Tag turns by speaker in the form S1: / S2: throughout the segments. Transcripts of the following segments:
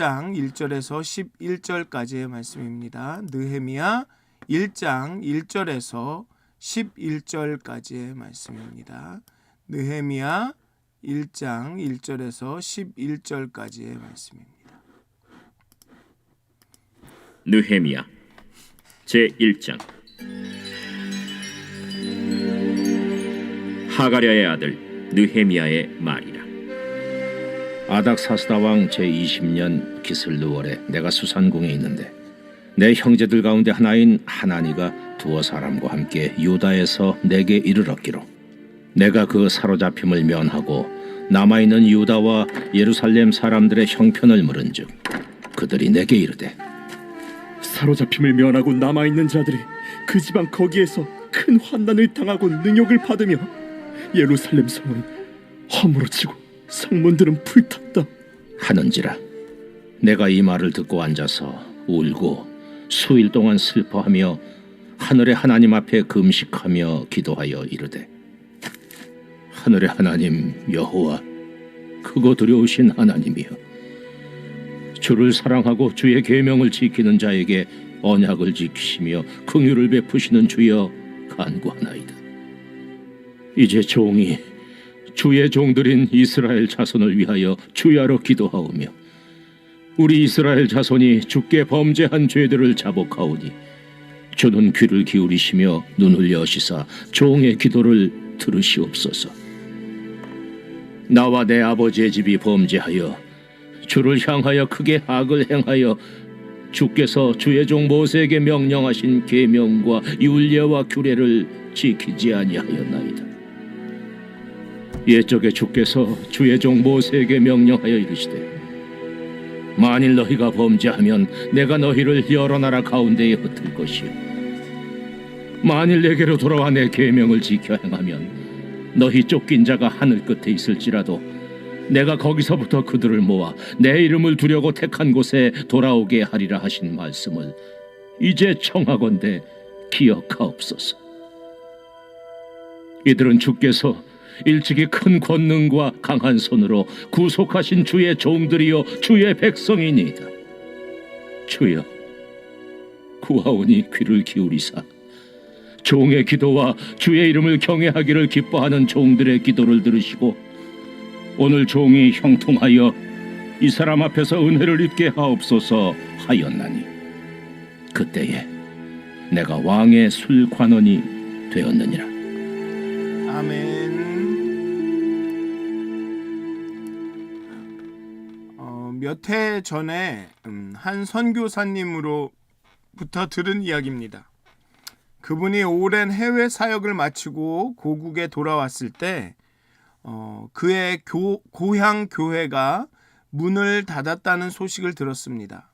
S1: 1장 1절에서 11절까지의 말씀입니다. 느헤미야 1장 1절에서 11절까지의 말씀입니다. 느헤미야 1장 1절에서 11절까지의 말씀입니다.
S2: 느헤미야 제1장. 하가랴의 아들 느헤미야의 말이라.
S3: 아닥사스다 왕 제20년 기슬르월에 내가 수산궁에 있는데 내 형제들 가운데 하나인 하나니가 두어 사람과 함께 유다에서 내게 이르렀기로 내가 그 사로잡힘을 면하고 남아있는 유다와 예루살렘 사람들의 형편을 물은즉 그들이 내게 이르되
S4: 사로잡힘을 면하고 남아있는 자들이 그 지방 거기에서 큰 환난을 당하고 능욕을 받으며 예루살렘 성은 허물어지고 성문들은 불탔다
S3: 하는지라. 내가 이 말을 듣고 앉아서 울고 수일 동안 슬퍼하며 하늘의 하나님 앞에 금식하며 기도하여 이르되 하늘의 하나님 여호와 크고 두려우신 하나님이여, 주를 사랑하고 주의 계명을 지키는 자에게 언약을 지키시며 긍휼을 베푸시는 주여 간구하나이다. 이제 종이 주의 종들인 이스라엘 자손을 위하여 주야로 기도하오며 우리 이스라엘 자손이 주께 범죄한 죄들을 자복하오니 주는 귀를 기울이시며 눈을 여시사 종의 기도를 들으시옵소서. 나와 내 아버지의 집이 범죄하여 주를 향하여 크게 악을 행하여 주께서 주의 종 모세에게 명령하신 계명과 율례와 규례를 지키지 아니하였나이다. 옛적에 주께서 주의 종 모세에게 명령하여 이르시되 만일 너희가 범죄하면 내가 너희를 여러 나라 가운데에 흩을 것이요 만일 내게로 돌아와 내 계명을 지켜 행하면 너희 쫓긴 자가 하늘 끝에 있을지라도 내가 거기서부터 그들을 모아 내 이름을 두려고 택한 곳에 돌아오게 하리라 하신 말씀을 이제 청하건대 기억하옵소서. 이들은 주께서 일찍이 큰 권능과 강한 손으로 구속하신 주의 종들이요 주의 백성이니이다. 주여 구하오니 귀를 기울이사 종의 기도와 주의 이름을 경외하기를 기뻐하는 종들의 기도를 들으시고 오늘 종이 형통하여 이 사람 앞에서 은혜를 입게 하옵소서 하였나니 그때에 내가 왕의 술관원이 되었느니라.
S1: 아멘. 몇 해 전에 한 선교사님으로부터 들은 이야기입니다. 그분이 오랜 해외 사역을 마치고 고국에 돌아왔을 때 그의 고향 교회가 문을 닫았다는 소식을 들었습니다.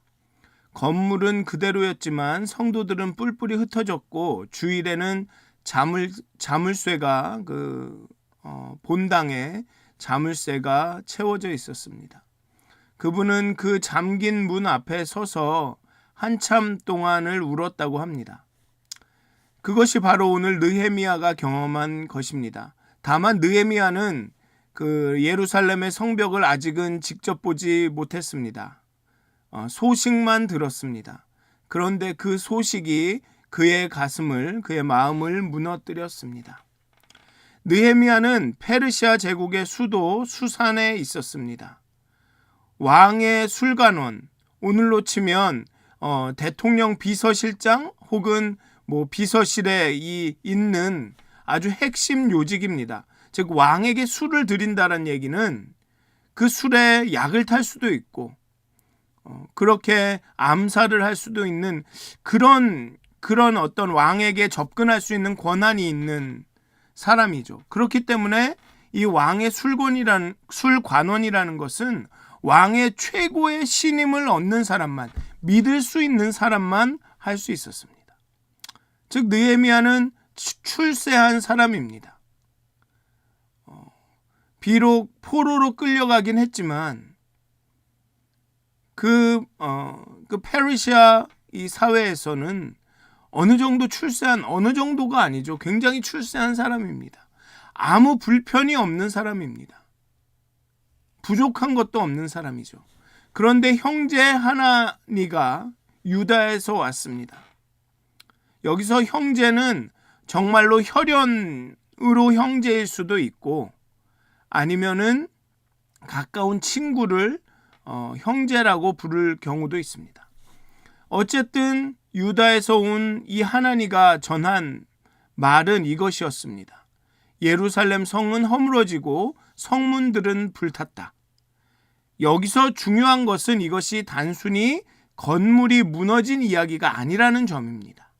S1: 건물은 그대로였지만 성도들은 뿔뿔이 흩어졌고 주일에는 자물쇠가 본당에 자물쇠가 채워져 있었습니다. 그분은 그 잠긴 문 앞에 서서 한참 동안을 울었다고 합니다. 그것이 바로 오늘 느헤미야가 경험한 것입니다. 다만 느헤미야는 그 예루살렘의 성벽을 아직은 직접 보지 못했습니다. 소식만 들었습니다. 그런데 그 소식이 그의 마음을 무너뜨렸습니다. 느헤미야는 페르시아 제국의 수도 수산에 있었습니다. 왕의 술관원, 오늘로 치면 대통령 비서실장 혹은 비서실에 있는 아주 핵심 요직입니다. 즉 왕에게 술을 드린다는 얘기는 그 술에 약을 탈 수도 있고 그렇게 암살을 할 수도 있는 그런 어떤 왕에게 접근할 수 있는 권한이 있는 사람이죠. 그렇기 때문에 이 왕의 술관원이라는 것은 왕의 최고의 신임을 얻는 사람만, 믿을 수 있는 사람만 할 수 있었습니다. 즉 느헤미야는 출세한 사람입니다. 비록 포로로 끌려가긴 했지만 그 페르시아 이 사회에서는 어느 정도가 아니죠. 굉장히 출세한 사람입니다. 아무 불편이 없는 사람입니다. 부족한 것도 없는 사람이죠. 그런데 형제 하나니가 유다에서 왔습니다. 여기서 형제는 정말로 혈연으로 형제일 수도 있고 아니면은 가까운 친구를 형제라고 부를 경우도 있습니다. 어쨌든 유다에서 온 이 하나니가 전한 말은 이것이었습니다. 예루살렘 성은 허물어지고 성문들은 불탔다. 여기서 중요한 것은 이것이 단순히 건물이 무너진 이야기가 아니라는 점입니다.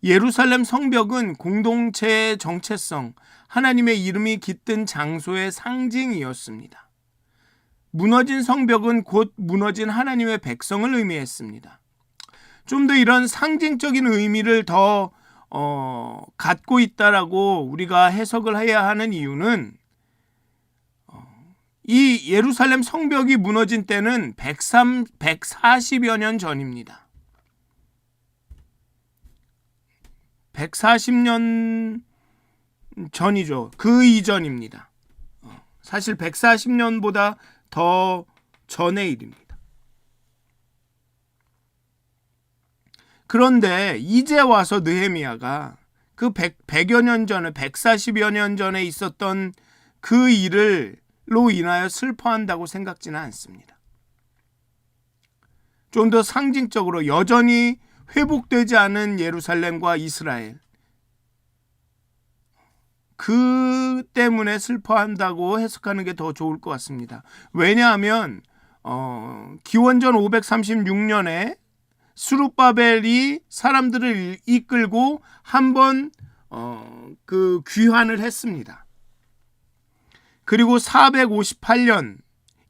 S1: 예루살렘 성벽은 공동체의 정체성, 하나님의 이름이 깃든 장소의 상징이었습니다. 무너진 성벽은 곧 무너진 하나님의 백성을 의미했습니다. 좀 더 이런 상징적인 의미를 더 갖고 있다라고 우리가 해석을 해야 하는 이유는 이 예루살렘 성벽이 무너진 때는 140여 년 전입니다. 140년 전이죠. 그 이전입니다. 사실 140년보다 더 전의 일입니다. 그런데 이제 와서 느헤미야가 그 100여 년 전에 140여 년 전에 있었던 그 일로 인하여 슬퍼한다고 생각지는 않습니다. 좀 더 상징적으로 여전히 회복되지 않은 예루살렘과 이스라엘, 그 때문에 슬퍼한다고 해석하는 게 더 좋을 것 같습니다. 왜냐하면 기원전 536년에 스룹바벨이 사람들을 이끌고 한번 그 귀환을 했습니다. 그리고 458년,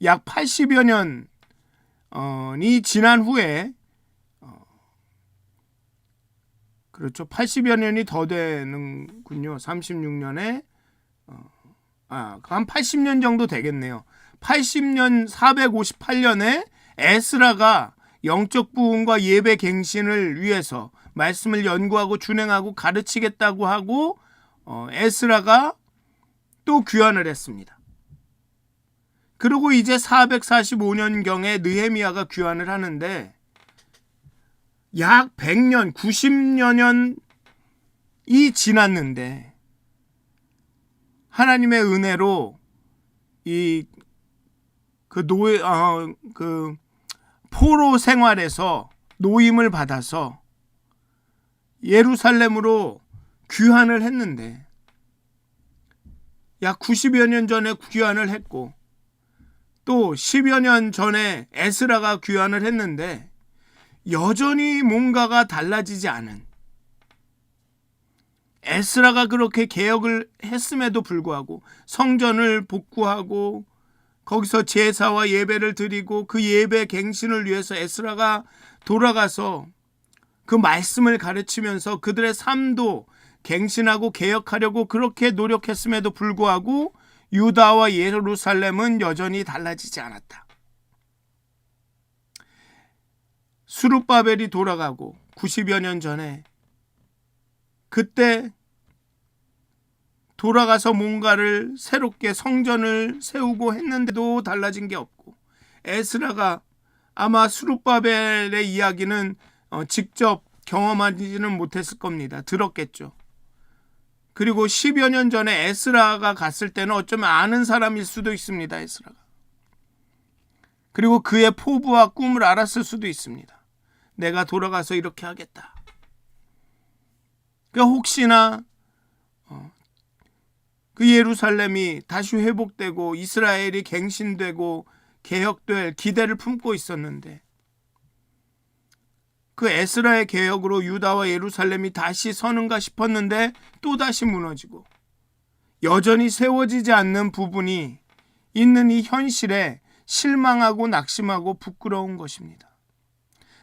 S1: 약 80여 년이 지난 후에 그렇죠. 80여 년이 더 되는군요. 36년에 한 80년 정도 되겠네요. 80년 458년에 에스라가 영적 부흥과 예배 갱신을 위해서 말씀을 연구하고 준행하고 가르치겠다고 하고 에스라가 또 귀환을 했습니다. 그리고 이제 445년경에 느헤미야가 귀환을 하는데 약 100년, 90여 년이 지났는데 하나님의 은혜로 그 포로 생활에서 노임을 받아서 예루살렘으로 귀환을 했는데 약 90여 년 전에 귀환을 했고 또 10여 년 전에 에스라가 귀환을 했는데 여전히 뭔가가 달라지지 않은, 에스라가 그렇게 개혁을 했음에도 불구하고 성전을 복구하고 거기서 제사와 예배를 드리고 그 예배 갱신을 위해서 에스라가 돌아가서 그 말씀을 가르치면서 그들의 삶도 갱신하고 개혁하려고 그렇게 노력했음에도 불구하고 유다와 예루살렘은 여전히 달라지지 않았다. 스룹바벨이 돌아가고 90여 년 전에 그때 돌아가서 뭔가를 새롭게 성전을 세우고 했는데도 달라진 게 없고, 에스라가 아마 스룹바벨의 이야기는 직접 경험하지는 못했을 겁니다. 들었겠죠. 그리고 10여 년 전에 에스라가 갔을 때는 어쩌면 아는 사람일 수도 있습니다. 에스라가. 그리고 그의 포부와 꿈을 알았을 수도 있습니다. 내가 돌아가서 이렇게 하겠다. 그러니까 혹시나 그 예루살렘이 다시 회복되고 이스라엘이 갱신되고 개혁될 기대를 품고 있었는데 그 에스라의 개혁으로 유다와 예루살렘이 다시 서는가 싶었는데 또다시 무너지고 여전히 세워지지 않는 부분이 있는 이 현실에 실망하고 낙심하고 부끄러운 것입니다.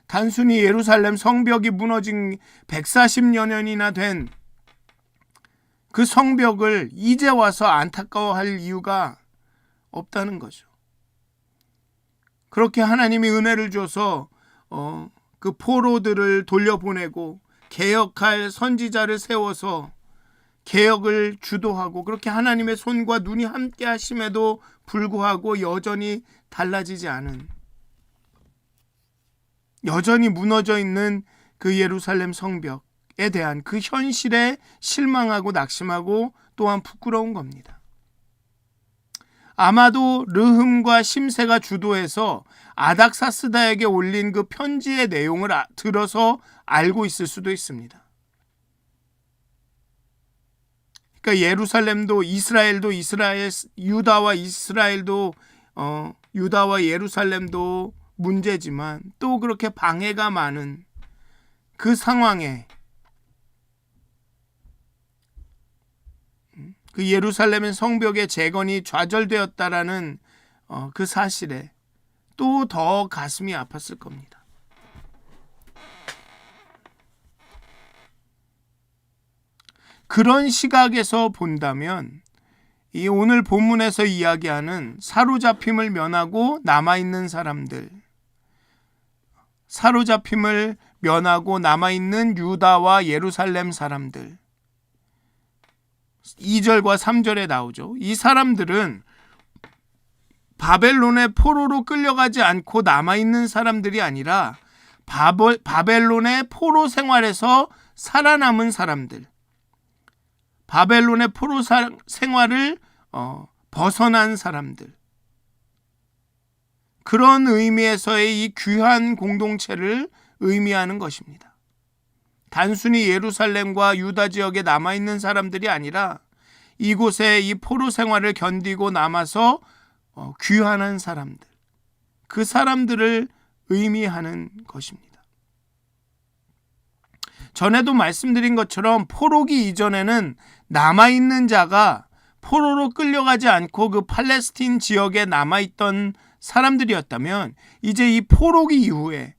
S1: 단순히 예루살렘 성벽이 무너진 140여 년이나 된 그 성벽을 이제 와서 안타까워할 이유가 없다는 거죠. 그렇게 하나님이 은혜를 줘서 그 포로들을 돌려보내고 개혁할 선지자를 세워서 개혁을 주도하고 그렇게 하나님의 손과 눈이 함께 하심에도 불구하고 여전히 달라지지 않은 여전히 무너져 있는 그 예루살렘 성벽에 대한 그 현실에 실망하고 낙심하고 또한 부끄러운 겁니다. 아마도 르흠과 심세가 주도해서 아닥사스다에게 올린 그 편지의 내용을 들어서 알고 있을 수도 있습니다. 그러니까 예루살렘도 이스라엘도 유다와 이스라엘도 유다와 예루살렘도 문제지만 또 그렇게 방해가 많은 그 상황에 그 예루살렘의 성벽의 재건이 좌절되었다라는 그 사실에 또 더 가슴이 아팠을 겁니다. 그런 시각에서 본다면 이 오늘 본문에서 이야기하는 사로잡힘을 면하고 남아있는 사람들, 사로잡힘을 면하고 남아있는 유다와 예루살렘 사람들, 2절과 3절에 나오죠. 이 사람들은 바벨론의 포로로 끌려가지 않고 남아있는 사람들이 아니라 바벨론의 포로 생활에서 살아남은 사람들, 바벨론의 포로 생활을 벗어난 사람들, 그런 의미에서의 이 귀한 공동체를 의미하는 것입니다. 단순히 예루살렘과 유다 지역에 남아있는 사람들이 아니라 이곳에 이 포로 생활을 견디고 남아서 귀환한 사람들, 그 사람들을 의미하는 것입니다. 전에도 말씀드린 것처럼 포로기 이전에는 남아있는 자가 포로로 끌려가지 않고 그 팔레스틴 지역에 남아있던 사람들이었다면 이제 이 포로기 이후에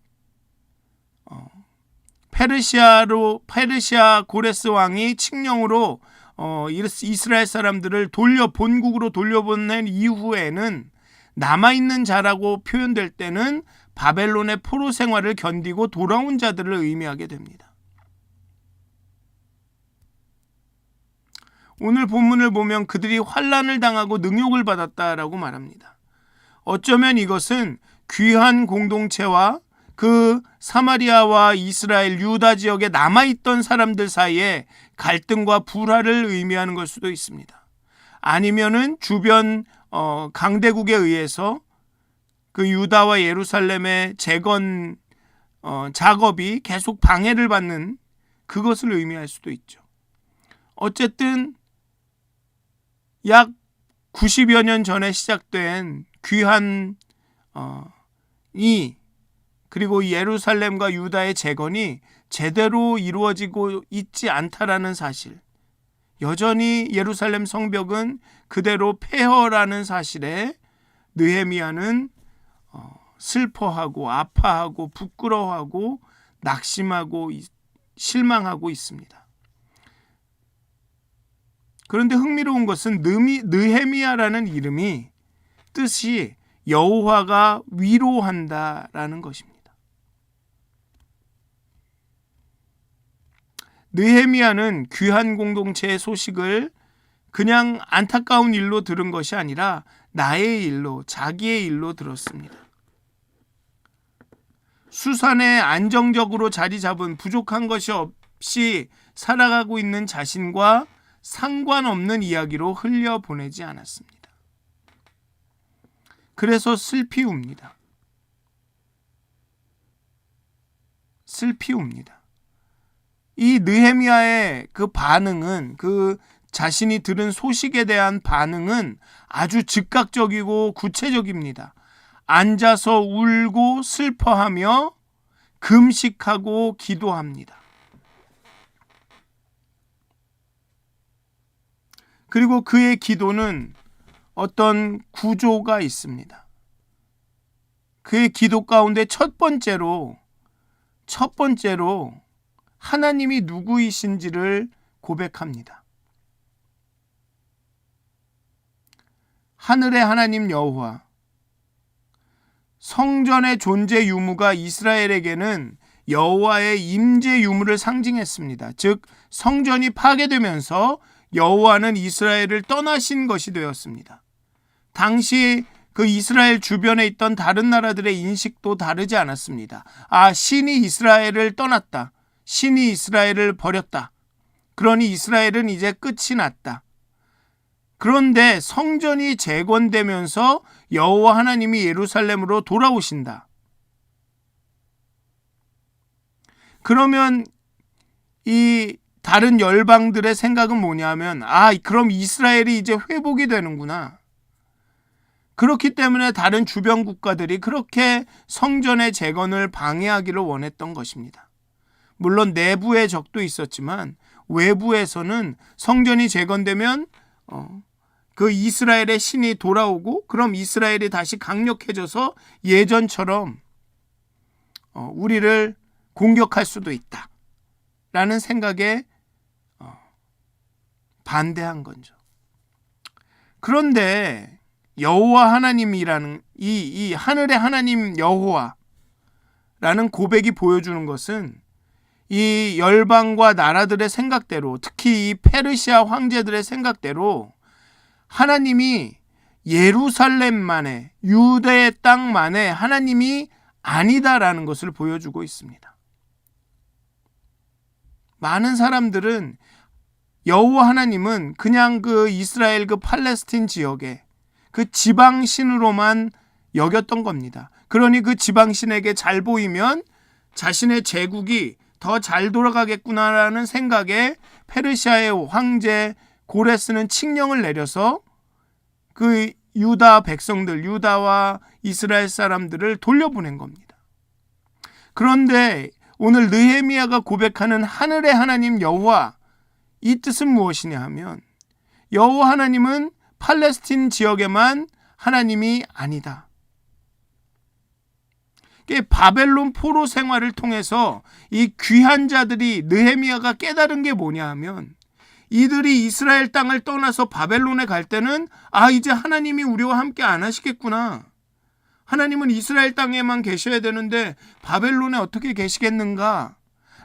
S1: 페르시아 고레스 왕이 칙령으로 이스라엘 사람들을 본국으로 돌려보낸 이후에는 남아있는 자라고 표현될 때는 바벨론의 포로 생활을 견디고 돌아온 자들을 의미하게 됩니다. 오늘 본문을 보면 그들이 환난을 당하고 능욕을 받았다라고 말합니다. 어쩌면 이것은 귀한 공동체와 그 사마리아와 이스라엘 유다 지역에 남아있던 사람들 사이에 갈등과 불화를 의미하는 걸 수도 있습니다. 아니면은 주변 강대국에 의해서 그 유다와 예루살렘의 재건 작업이 계속 방해를 받는 그것을 의미할 수도 있죠. 어쨌든 약 90여 년 전에 시작된 귀한 그리고 예루살렘과 유다의 재건이 제대로 이루어지고 있지 않다라는 사실, 여전히 예루살렘 성벽은 그대로 폐허라는 사실에 느헤미야는 슬퍼하고 아파하고 부끄러워하고 낙심하고 실망하고 있습니다. 그런데 흥미로운 것은 느헤미야라는 이름이 뜻이 여호와가 위로한다라는 것입니다. 느헤미야는 귀한 공동체의 소식을 그냥 안타까운 일로 들은 것이 아니라 나의 일로, 자기의 일로 들었습니다. 수산에 안정적으로 자리 잡은 부족한 것이 없이 살아가고 있는 자신과 상관없는 이야기로 흘려보내지 않았습니다. 그래서 슬피 웁니다. 슬피 웁니다. 이 느헤미야의 그 반응은, 그 자신이 들은 소식에 대한 반응은 아주 즉각적이고 구체적입니다. 앉아서 울고 슬퍼하며 금식하고 기도합니다. 그리고 그의 기도는 어떤 구조가 있습니다. 그의 기도 가운데 첫 번째로 하나님이 누구이신지를 고백합니다. 하늘의 하나님 여호와, 성전의 존재 유무가 이스라엘에게는 여호와의 임재 유무를 상징했습니다. 즉 성전이 파괴되면서 여호와는 이스라엘을 떠나신 것이 되었습니다. 당시 그 이스라엘 주변에 있던 다른 나라들의 인식도 다르지 않았습니다. 신이 이스라엘을 떠났다. 신이 이스라엘을 버렸다. 그러니 이스라엘은 이제 끝이 났다. 그런데 성전이 재건되면서 여호와 하나님이 예루살렘으로 돌아오신다. 그러면 이 다른 열방들의 생각은 뭐냐면 그럼 이스라엘이 이제 회복이 되는구나. 그렇기 때문에 다른 주변 국가들이 그렇게 성전의 재건을 방해하기를 원했던 것입니다. 물론 내부의 적도 있었지만 외부에서는 성전이 재건되면 그 이스라엘의 신이 돌아오고 그럼 이스라엘이 다시 강력해져서 예전처럼 우리를 공격할 수도 있다 라는 생각에 반대한 거죠. 그런데 여호와 하나님이라는 이 하늘의 하나님 여호와라는 고백이 보여주는 것은 이 열방과 나라들의 생각대로, 특히 이 페르시아 황제들의 생각대로 하나님이 예루살렘만의, 유대의 땅만의 하나님이 아니다라는 것을 보여주고 있습니다. 많은 사람들은 여호와 하나님은 그냥 그 이스라엘 그 팔레스틴 지역의 그 지방신으로만 여겼던 겁니다. 그러니 그 지방신에게 잘 보이면 자신의 제국이 더 잘 돌아가겠구나라는 생각에 페르시아의 황제 고레스는 칙령을 내려서 그 유다 백성들, 유다와 이스라엘 사람들을 돌려보낸 겁니다. 그런데 오늘 느헤미야가 고백하는 하늘의 하나님 여호와, 이 뜻은 무엇이냐 하면 여호와 하나님은 팔레스틴 지역에만 하나님이 아니다. 바벨론 포로 생활을 통해서 이 귀한 자들이, 느헤미야가 깨달은 게 뭐냐 하면 이들이 이스라엘 땅을 떠나서 바벨론에 갈 때는 이제 하나님이 우리와 함께 안 하시겠구나. 하나님은 이스라엘 땅에만 계셔야 되는데 바벨론에 어떻게 계시겠는가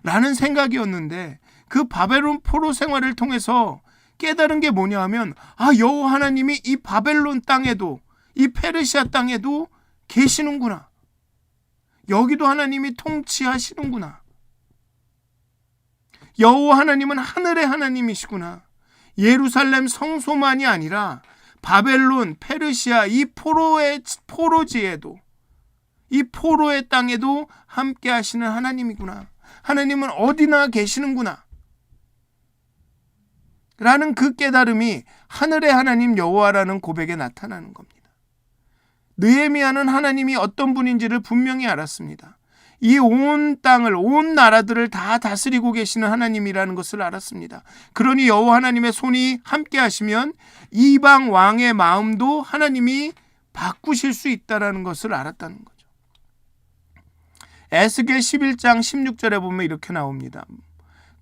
S1: 라는 생각이었는데, 그 바벨론 포로 생활을 통해서 깨달은 게 뭐냐 하면 여호와 하나님이 이 바벨론 땅에도, 이 페르시아 땅에도 계시는구나. 여기도 하나님이 통치하시는구나. 여호와 하나님은 하늘의 하나님이시구나. 예루살렘 성소만이 아니라 바벨론, 페르시아 이 포로지에도, 이 포로의 땅에도 함께 하시는 하나님이구나. 하나님은 어디나 계시는구나 라는 그 깨달음이 하늘의 하나님 여호와라는 고백에 나타나는 겁니다. 느헤미야는 하나님이 어떤 분인지를 분명히 알았습니다. 이 온 땅을, 온 나라들을 다 다스리고 계시는 하나님이라는 것을 알았습니다. 그러니 여호와 하나님의 손이 함께 하시면 이방 왕의 마음도 하나님이 바꾸실 수 있다는 것을 알았다는 거죠. 에스겔 11장 16절에 보면 이렇게 나옵니다.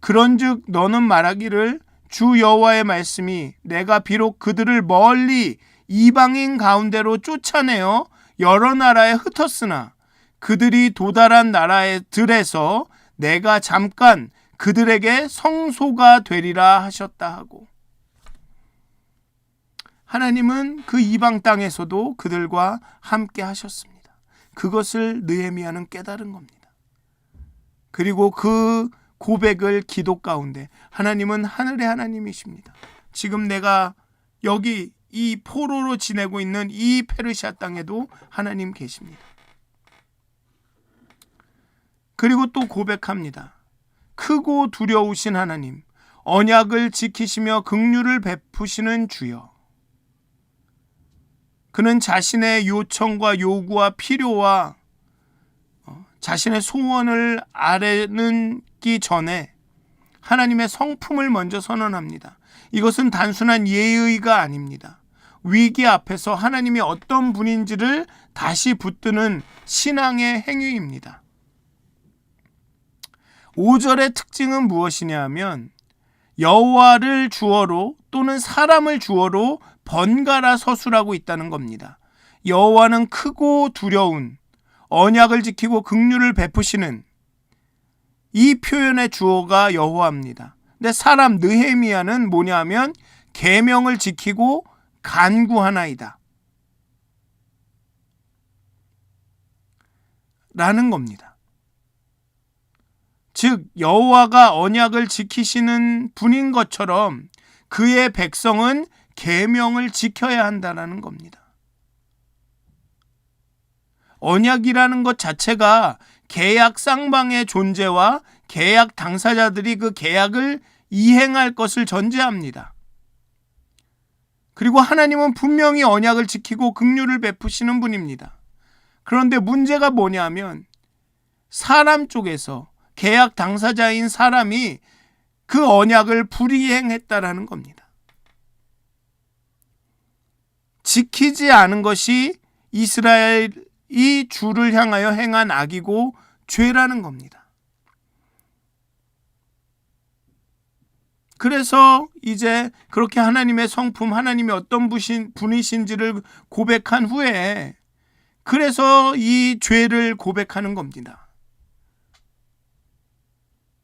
S1: 그런즉 너는 말하기를 주 여호와의 말씀이 내가 비록 그들을 멀리 이방인 가운데로 쫓아내어 여러 나라에 흩었으나 그들이 도달한 나라들에서 내가 잠깐 그들에게 성소가 되리라 하셨다 하고, 하나님은 그 이방 땅에서도 그들과 함께 하셨습니다. 그것을 느헤미야는 깨달은 겁니다. 그리고 그 고백을 기도 가운데, 하나님은 하늘의 하나님이십니다. 지금 내가 여기 이 포로로 지내고 있는 이 페르시아 땅에도 하나님 계십니다. 그리고 또 고백합니다. 크고 두려우신 하나님, 언약을 지키시며 긍휼을 베푸시는 주여. 그는 자신의 요청과 요구와 필요와 자신의 소원을 아뢰기 전에 하나님의 성품을 먼저 선언합니다. 이것은 단순한 예의가 아닙니다. 위기 앞에서 하나님이 어떤 분인지를 다시 붙드는 신앙의 행위입니다. 5절의 특징은 무엇이냐 하면 여호와를 주어로 또는 사람을 주어로 번갈아 서술하고 있다는 겁니다. 여호와는 크고 두려운, 언약을 지키고 긍휼을 베푸시는, 이 표현의 주어가 여호와입니다. 근데 사람 느헤미야는 뭐냐 하면 계명을 지키고 간구하나이다. 라는 겁니다. 즉 여호와가 언약을 지키시는 분인 것처럼 그의 백성은 계명을 지켜야 한다는 겁니다. 언약이라는 것 자체가 계약 쌍방의 존재와 계약 당사자들이 그 계약을 이행할 것을 전제합니다. 그리고 하나님은 분명히 언약을 지키고 긍휼을 베푸시는 분입니다. 그런데 문제가 뭐냐면 사람 쪽에서 계약 당사자인 사람이 그 언약을 불이행했다라는 겁니다. 지키지 않은 것이 이스라엘이 주를 향하여 행한 악이고 죄라는 겁니다. 그래서 이제 그렇게 하나님의 성품, 하나님이 어떤 분이신지를 고백한 후에 그래서 이 죄를 고백하는 겁니다.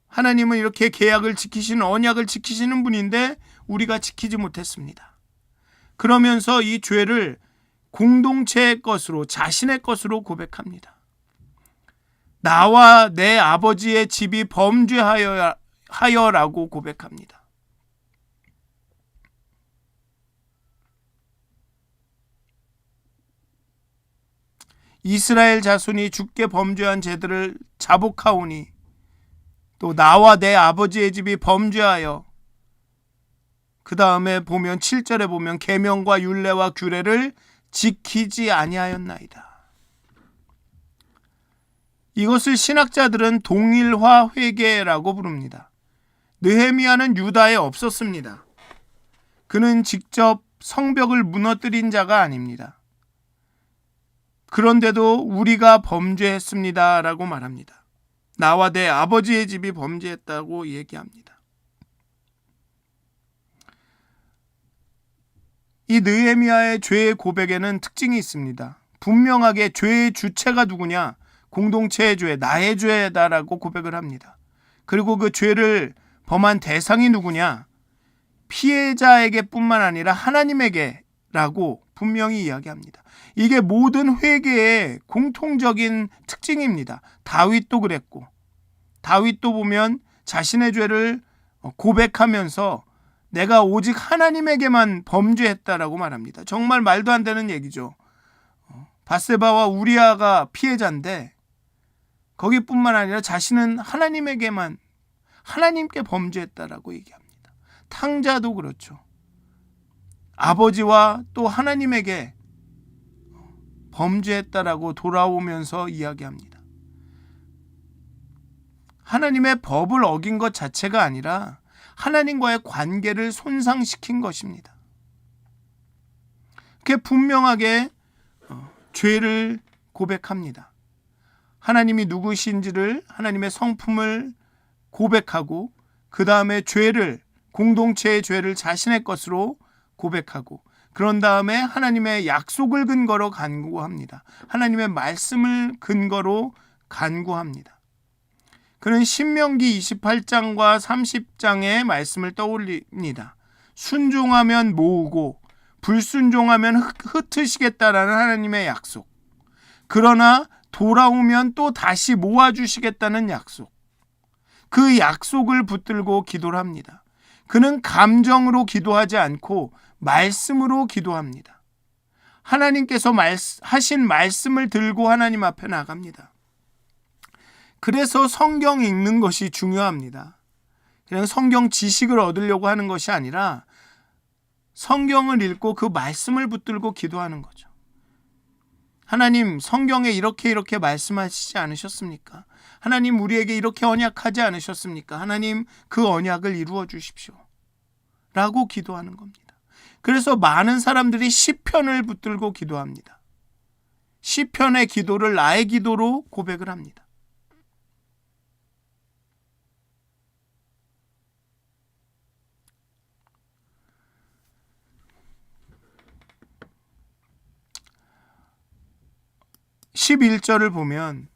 S1: 하나님은 이렇게 계약을 지키시는, 언약을 지키시는 분인데 우리가 지키지 못했습니다. 그러면서 이 죄를 공동체의 것으로, 자신의 것으로 고백합니다. 나와 내 아버지의 집이 범죄하여라고 고백합니다. 이스라엘 자손이 주께 범죄한 죄들을 자복하오니 또 나와 내 아버지의 집이 범죄하여, 그 다음에 보면 7절에 보면 계명과 율례와 규례를 지키지 아니하였나이다. 이것을 신학자들은 동일화 회개라고 부릅니다. 느헤미야는 유다에 없었습니다. 그는 직접 성벽을 무너뜨린 자가 아닙니다. 그런데도 우리가 범죄했습니다 라고 말합니다. 나와 내 아버지의 집이 범죄했다고 얘기합니다. 이 느헤미야의 죄의 고백에는 특징이 있습니다. 분명하게 죄의 주체가 누구냐? 공동체의 죄, 나의 죄다라고 고백을 합니다. 그리고 그 죄를 범한 대상이 누구냐? 피해자에게 뿐만 아니라 하나님에게라고 분명히 이야기합니다. 이게 모든 회개의 공통적인 특징입니다. 다윗도 그랬고, 다윗도 보면 자신의 죄를 고백하면서 내가 오직 하나님에게만 범죄했다라고 말합니다. 정말 말도 안 되는 얘기죠. 밧세바와 우리아가 피해자인데 거기뿐만 아니라 자신은 하나님께 범죄했다라고 얘기합니다. 탕자도 그렇죠. 아버지와 또 하나님에게 범죄했다라고 돌아오면서 이야기합니다. 하나님의 법을 어긴 것 자체가 아니라 하나님과의 관계를 손상시킨 것입니다. 그게 분명하게 죄를 고백합니다. 하나님이 누구신지를, 하나님의 성품을 고백하고 그 다음에 죄를, 공동체의 죄를 자신의 것으로 고백하고 그런 다음에 하나님의 약속을 근거로 간구합니다. 하나님의 말씀을 근거로 간구합니다. 그는 신명기 28장과 30장의 말씀을 떠올립니다. 순종하면 모으고 불순종하면 흩으시겠다라는 하나님의 약속. 그러나 돌아오면 또 다시 모아주시겠다는 약속. 그 약속을 붙들고 기도를 합니다. 그는 감정으로 기도하지 않고 말씀으로 기도합니다. 하나님께서 하신 말씀을 들고 하나님 앞에 나갑니다. 그래서 성경 읽는 것이 중요합니다. 그냥 성경 지식을 얻으려고 하는 것이 아니라 성경을 읽고 그 말씀을 붙들고 기도하는 거죠. 하나님, 성경에 이렇게 말씀하시지 않으셨습니까? 하나님, 우리에게 이렇게 언약하지 않으셨습니까? 하나님, 그 언약을 이루어 주십시오. 라고 기도하는 겁니다. 그래서 많은 사람들이 시편을 붙들고 기도합니다. 시편의 기도를 나의 기도로 고백을 합니다. (11절을) 보면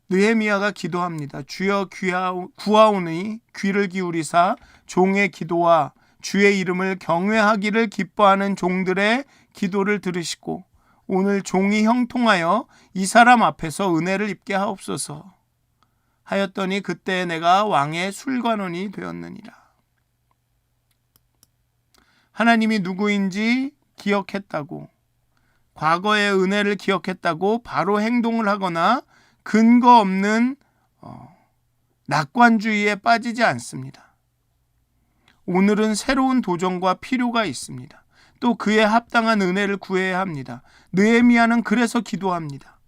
S1: 느헤미야가 기도합니다. 주여 구하오니 귀를 기울이사 종의 기도와 주의 이름을 경외하기를 기뻐하는 종들의 기도를 들으시고 오늘 종이 형통하여 이 사람 앞에서 은혜를 입게 하옵소서 하였더니 그때 내가 왕의 술관원이 되었느니라. 하나님이 누구인지 기억했다고, 과거의 은혜를 기억했다고 바로 행동을 하거나 근거 없는 낙관주의에 빠지지 않습니다. 오늘은 새로운 도전과 필요가 있습니다. 또 그에 합당한 은혜를 구해야 합니다. 느헤미야는 그래서 기도합니다.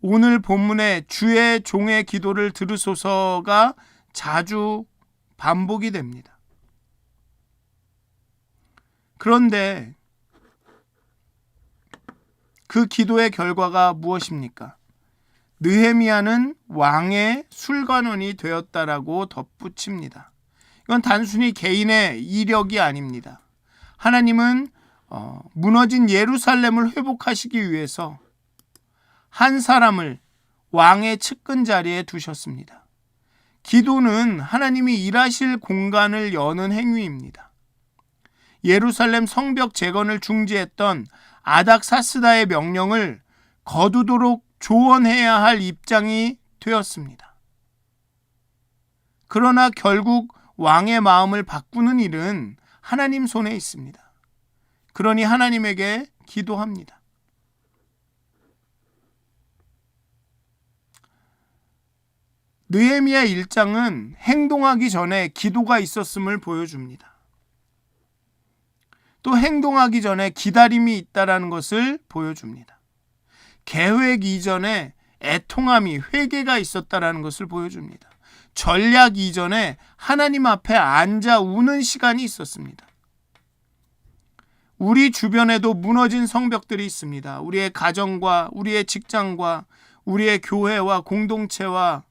S1: 오늘 본문에 주의 종의 기도를 들으소서가 자주 반복이 됩니다. 그런데 그 기도의 결과가 무엇입니까? 느헤미야는 왕의 술관원이 되었다라고 덧붙입니다. 이건 단순히 개인의 이력이 아닙니다. 하나님은 무너진 예루살렘을 회복하시기 위해서 한 사람을 왕의 측근 자리에 두셨습니다. 기도는 하나님이 일하실 공간을 여는 행위입니다. 예루살렘 성벽 재건을 중지했던 아닥사스다의 명령을 거두도록 조언해야 할 입장이 되었습니다. 그러나 결국 왕의 마음을 바꾸는 일은 하나님 손에 있습니다. 그러니 하나님에게 기도합니다. 느헤미야 1장은 행동하기 전에 기도가 있었음을 보여줍니다. 또 행동하기 전에 기다림이 있다라는 것을 보여줍니다. 계획 이전에 애통함이, 회개가 있었다라는 것을 보여줍니다. 전략 이전에 하나님 앞에 앉아 우는 시간이 있었습니다. 우리 주변에도 무너진 성벽들이 있습니다. 우리의 가정과 우리의 직장과 우리의 교회와 공동체와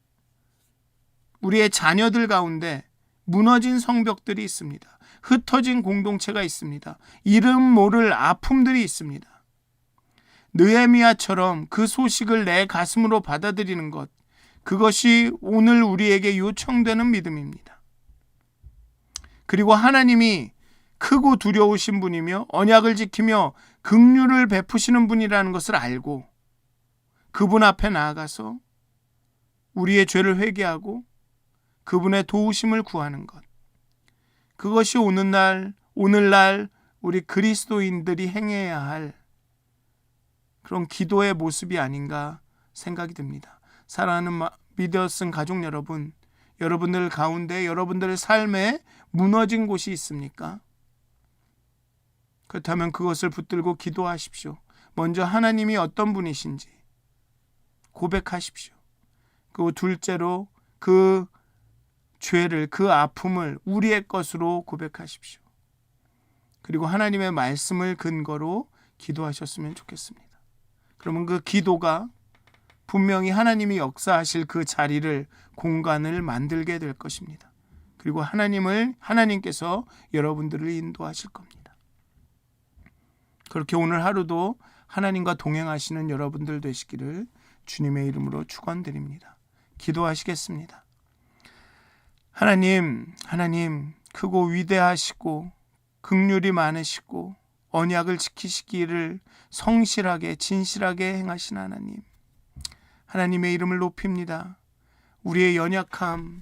S1: 우리의 자녀들 가운데 무너진 성벽들이 있습니다. 흩어진 공동체가 있습니다. 이름 모를 아픔들이 있습니다. 느헤미야처럼 그 소식을 내 가슴으로 받아들이는 것, 그것이 오늘 우리에게 요청되는 믿음입니다. 그리고 하나님이 크고 두려우신 분이며 언약을 지키며 긍휼을 베푸시는 분이라는 것을 알고 그분 앞에 나아가서 우리의 죄를 회개하고 그분의 도우심을 구하는 것, 그것이 오늘날 우리 그리스도인들이 행해야 할 그런 기도의 모습이 아닌가 생각이 듭니다. 사랑하는 미디어슨 가족 여러분, 여러분들 가운데 여러분들의 삶에 무너진 곳이 있습니까? 그렇다면 그것을 붙들고 기도하십시오. 먼저 하나님이 어떤 분이신지 고백하십시오. 그리고 둘째로 그 죄를, 그 아픔을 우리의 것으로 고백하십시오. 그리고 하나님의 말씀을 근거로 기도하셨으면 좋겠습니다. 그러면 그 기도가 분명히 하나님이 역사하실 그 자리를, 공간을 만들게 될 것입니다. 그리고 하나님께서 여러분들을 인도하실 겁니다. 그렇게 오늘 하루도 하나님과 동행하시는 여러분들 되시기를 주님의 이름으로 축원드립니다. 기도하시겠습니다. 하나님 크고 위대하시고 긍휼이 많으시고 언약을 지키시기를 성실하게 진실하게 행하신 하나님, 하나님의 이름을 높입니다. 우리의 연약함을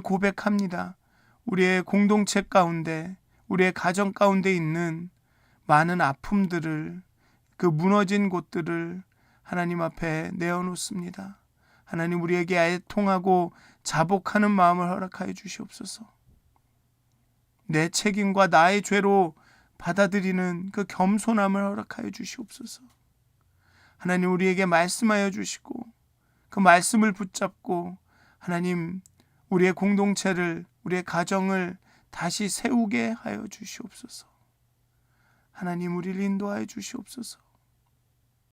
S1: 고백합니다. 우리의 공동체 가운데, 우리의 가정 가운데 있는 많은 아픔들을, 그 무너진 곳들을 하나님 앞에 내어놓습니다. 하나님, 우리에게 애통하고 자복하는 마음을 허락하여 주시옵소서. 내 책임과 나의 죄로 받아들이는 그 겸손함을 허락하여 주시옵소서. 하나님, 우리에게 말씀하여 주시고 그 말씀을 붙잡고 하나님, 우리의 공동체를, 우리의 가정을 다시 세우게 하여 주시옵소서. 하나님, 우리를 인도하여 주시옵소서.